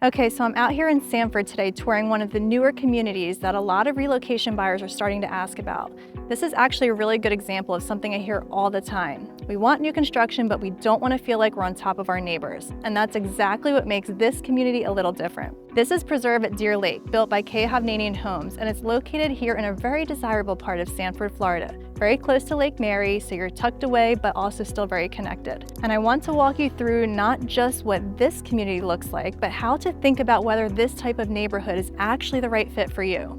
Okay, so I'm out here in Sanford today touring one of the newer communities that a lot of relocation buyers are starting to ask about. This is actually a really good example of something I hear all the time. We want new construction, but we don't want to feel like we're on top of our neighbors. And that's exactly what makes this community a little different. This is Preserve at Deer Lake, built by K. Hovnanian Homes, and it's located here in a very desirable part of Sanford, Florida. Very close to Lake Mary, so you're tucked away, but also still very connected. And I want to walk you through not just what this community looks like, but how to think about whether this type of neighborhood is actually the right fit for you.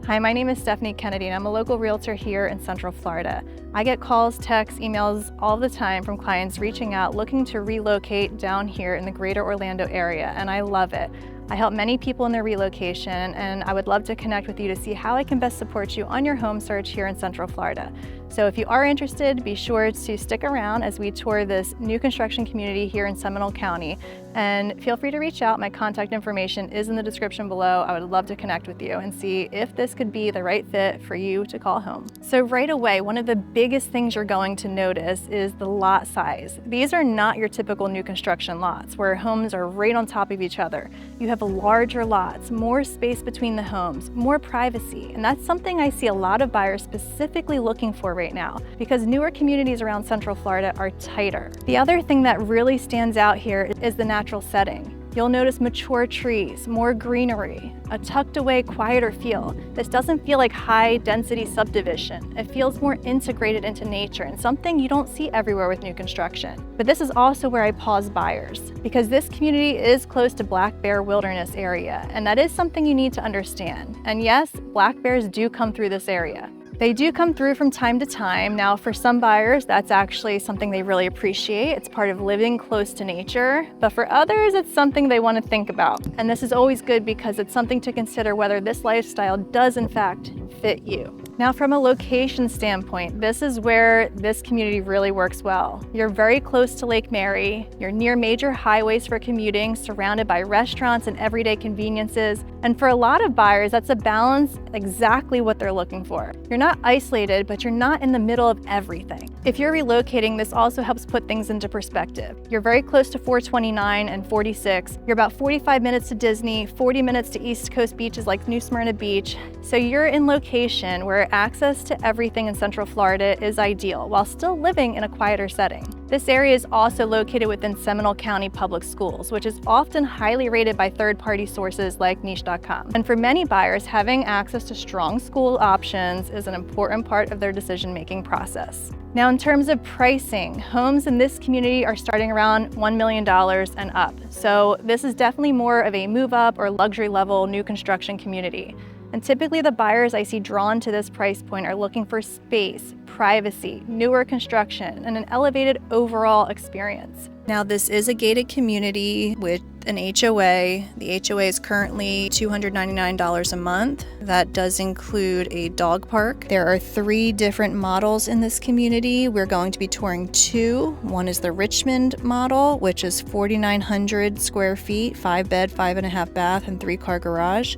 Hi, my name is Stephanie Kennedy, and I'm a local realtor here in Central Florida. I get calls, texts, emails all the time from clients reaching out looking to relocate down here in the greater Orlando area, and I love it. I help many people in their relocation, and I would love to connect with you to see how I can best support you on your home search here in Central Florida. So if you are interested, be sure to stick around as we tour this new construction community here in Seminole County. And feel free to reach out. My contact information is in the description below. I would love to connect with you and see if this could be the right fit for you to call home. So right away, one of the biggest things you're going to notice is the lot size. These are not your typical new construction lots where homes are right on top of each other. You have larger lots, more space between the homes, more privacy. And that's something I see a lot of buyers specifically looking for right now because newer communities around Central Florida are tighter. The other thing that really stands out here is the natural setting. You'll notice mature trees, more greenery, a tucked away, quieter feel. This doesn't feel like high density subdivision. It feels more integrated into nature and something you don't see everywhere with new construction. But this is also where I pause buyers because this community is close to Black Bear Wilderness area, and that is something you need to understand. And yes, black bears do come through this area. They do come through from time to time. Now, for some buyers, that's actually something they really appreciate. It's part of living close to nature. But for others, it's something they want to think about. And this is always good because it's something to consider whether this lifestyle does in fact fit you. Now, from a location standpoint, this is where this community really works well. You're very close to Lake Mary. You're near major highways for commuting, surrounded by restaurants and everyday conveniences. And for a lot of buyers, that's a balance exactly what they're looking for. You're not isolated, but you're not in the middle of everything. If you're relocating, this also helps put things into perspective. You're very close to 429 and 46. You're about 45 minutes to Disney, 40 minutes to East Coast beaches like New Smyrna Beach. So you're in location where access to everything in Central Florida is ideal while still living in a quieter setting. This area is also located within Seminole County Public Schools, which is often highly rated by third-party sources like niche.com. And for many buyers, having access to strong school options is an important part of their decision-making process. Now, in terms of pricing, homes in this community are starting around $1 million and up. So this is definitely more of a move-up or luxury level new construction community. And typically the buyers I see drawn to this price point are looking for space, privacy, newer construction, and an elevated overall experience. Now, this is a gated community with an HOA. The HOA is currently $299 a month. That does include a dog park. There are 3 different models in this community. We're going to be touring 2. One is the Richmond model, which is 4,900 square feet, 5-bed, 5.5 bath, and 3-car garage.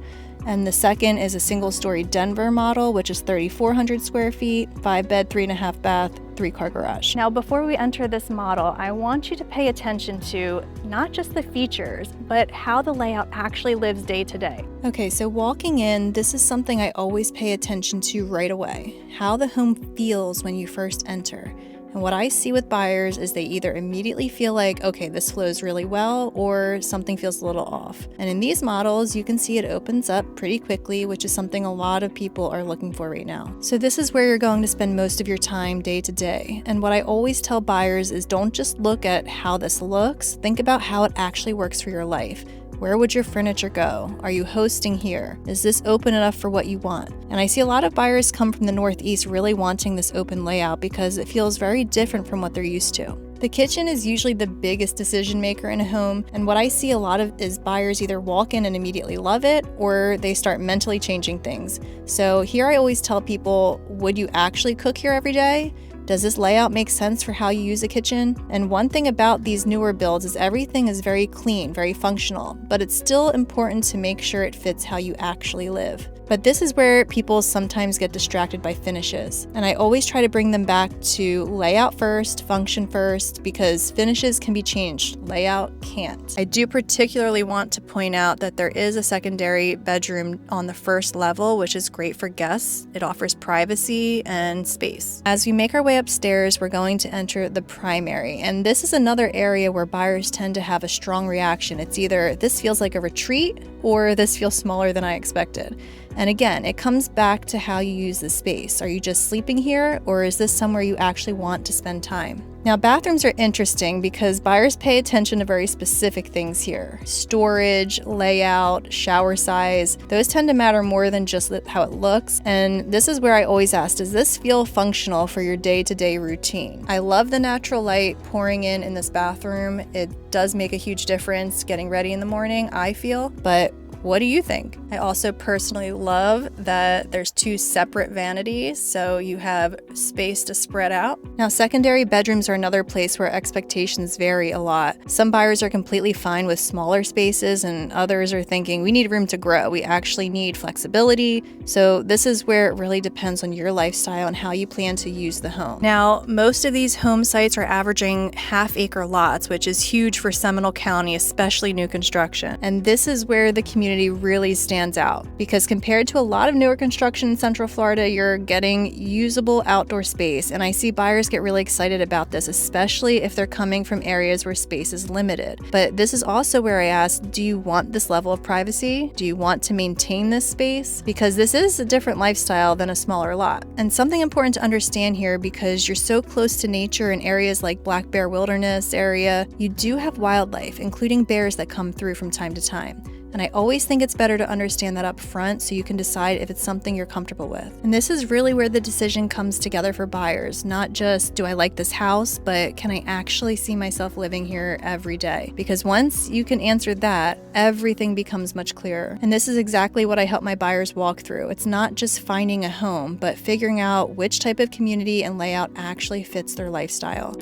And the second is a single-story Denver model, which is 3,400 square feet, 5-bed, 3.5 bath, 3-car garage. Now, before we enter this model, I want you to pay attention to not just the features, but how the layout actually lives day to day. Okay, so walking in, this is something I always pay attention to right away, how the home feels when you first enter. And what I see with buyers is they either immediately feel like, okay, this flows really well, or something feels a little off. And in these models, you can see it opens up pretty quickly, which is something a lot of people are looking for right now. So this is where you're going to spend most of your time day to day. And what I always tell buyers is don't just look at how this looks, think about how it actually works for your life. Where would your furniture go? Are you hosting here? Is this open enough for what you want? And I see a lot of buyers come from the Northeast really wanting this open layout because it feels very different from what they're used to. The kitchen is usually the biggest decision maker in a home, and what I see a lot of is buyers either walk in and immediately love it, or they start mentally changing things. So here I always tell people, would you actually cook here every day? Does this layout make sense for how you use a kitchen? And one thing about these newer builds is everything is very clean, very functional, but it's still important to make sure it fits how you actually live. But this is where people sometimes get distracted by finishes. And I always try to bring them back to layout first, function first, because finishes can be changed, layout can't. I do particularly want to point out that there is a secondary bedroom on the first level, which is great for guests. It offers privacy and space. As we make our way upstairs, we're going to enter the primary. And this is another area where buyers tend to have a strong reaction. It's either this feels like a retreat or this feels smaller than I expected. And again, it comes back to how you use the space. Are you just sleeping here, or is this somewhere you actually want to spend time? Now, bathrooms are interesting because buyers pay attention to very specific things here. Storage, layout, shower size, those tend to matter more than just how it looks. And this is where I always ask, does this feel functional for your day-to-day routine? I love the natural light pouring in this bathroom. It does make a huge difference getting ready in the morning, I feel, but what do you think? I also personally love that there's 2 separate vanities, so you have space to spread out. Now, secondary bedrooms are another place where expectations vary a lot. Some buyers are completely fine with smaller spaces, and others are thinking, we need room to grow. We actually need flexibility. So this is where it really depends on your lifestyle and how you plan to use the home. Now, most of these home sites are averaging half-acre lots, which is huge for Seminole County, especially new construction. And this is where the community really stands out, because compared to a lot of newer construction in Central Florida, you're getting usable outdoor space. And I see buyers get really excited about this, especially if they're coming from areas where space is limited. But this is also where I ask, do you want this level of privacy? Do you want to maintain this space? Because this is a different lifestyle than a smaller lot. And something important to understand here, because you're so close to nature in areas like Black Bear Wilderness area, you do have wildlife, including bears that come through from time to time. And I always think it's better to understand that up front so you can decide if it's something you're comfortable with. And this is really where the decision comes together for buyers, not just, do I like this house, but can I actually see myself living here every day? Because once you can answer that, everything becomes much clearer. And this is exactly what I help my buyers walk through. It's not just finding a home, but figuring out which type of community and layout actually fits their lifestyle.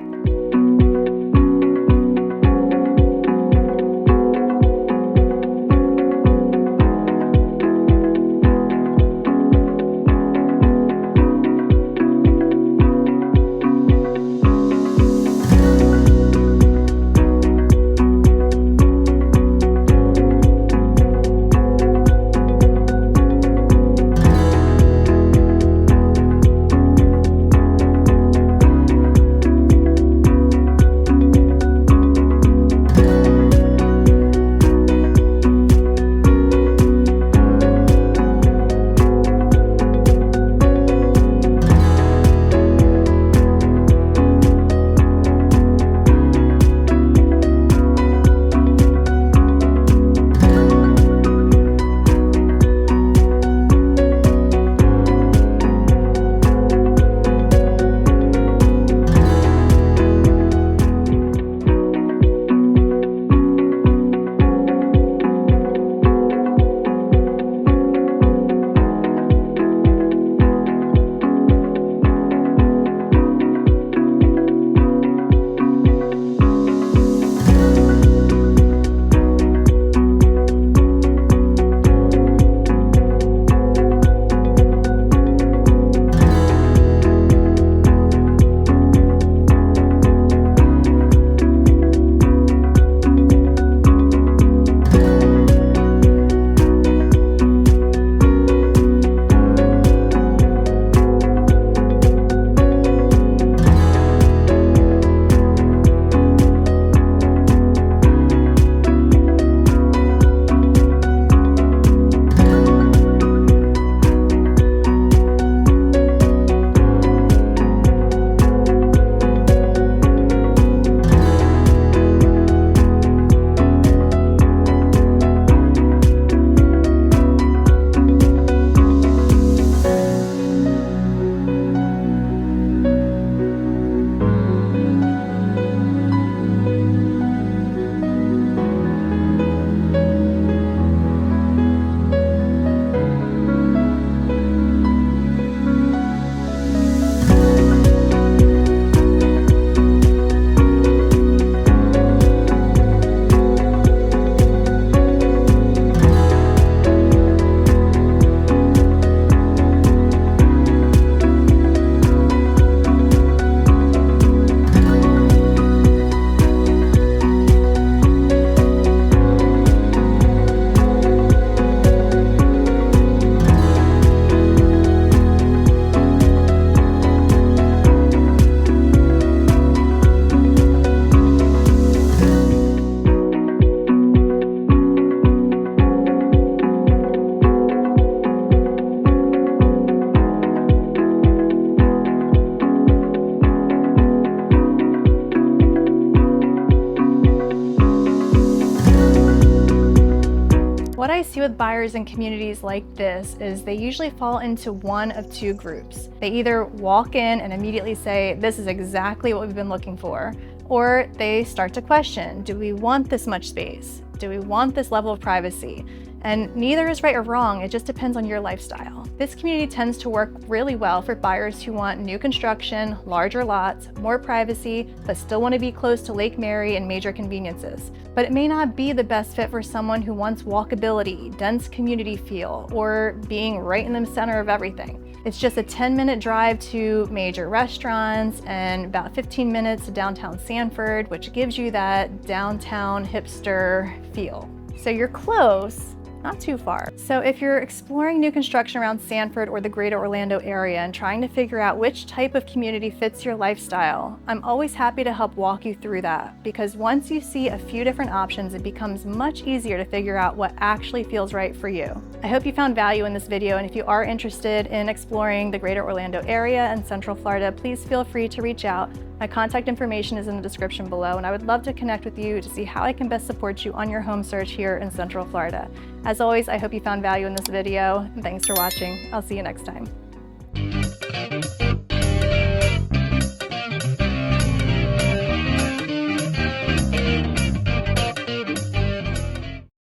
I see with buyers in communities like this is they usually fall into one of two groups. They either walk in and immediately say, this is exactly what we've been looking for, or they start to question, do we want this much space? Do we want this level of privacy? And neither is right or wrong, it just depends on your lifestyle. This community tends to work really well for buyers who want new construction, larger lots, more privacy, but still want to be close to Lake Mary and major conveniences. But it may not be the best fit for someone who wants walkability, dense community feel, or being right in the center of everything. It's just a 10-minute drive to major restaurants and about 15 minutes to downtown Sanford, which gives you that downtown hipster feel. So you're close, not too far. So if you're exploring new construction around Sanford or the greater Orlando area and trying to figure out which type of community fits your lifestyle, I'm always happy to help walk you through that, because once you see a few different options, it becomes much easier to figure out what actually feels right for you. I hope you found value in this video, and if you are interested in exploring the greater Orlando area and Central Florida, please feel free to reach out. My contact information is in the description below, and I would love to connect with you to see how I can best support you on your home search here in Central Florida. As always, I hope you found value in this video, and thanks for watching. I'll see you next time.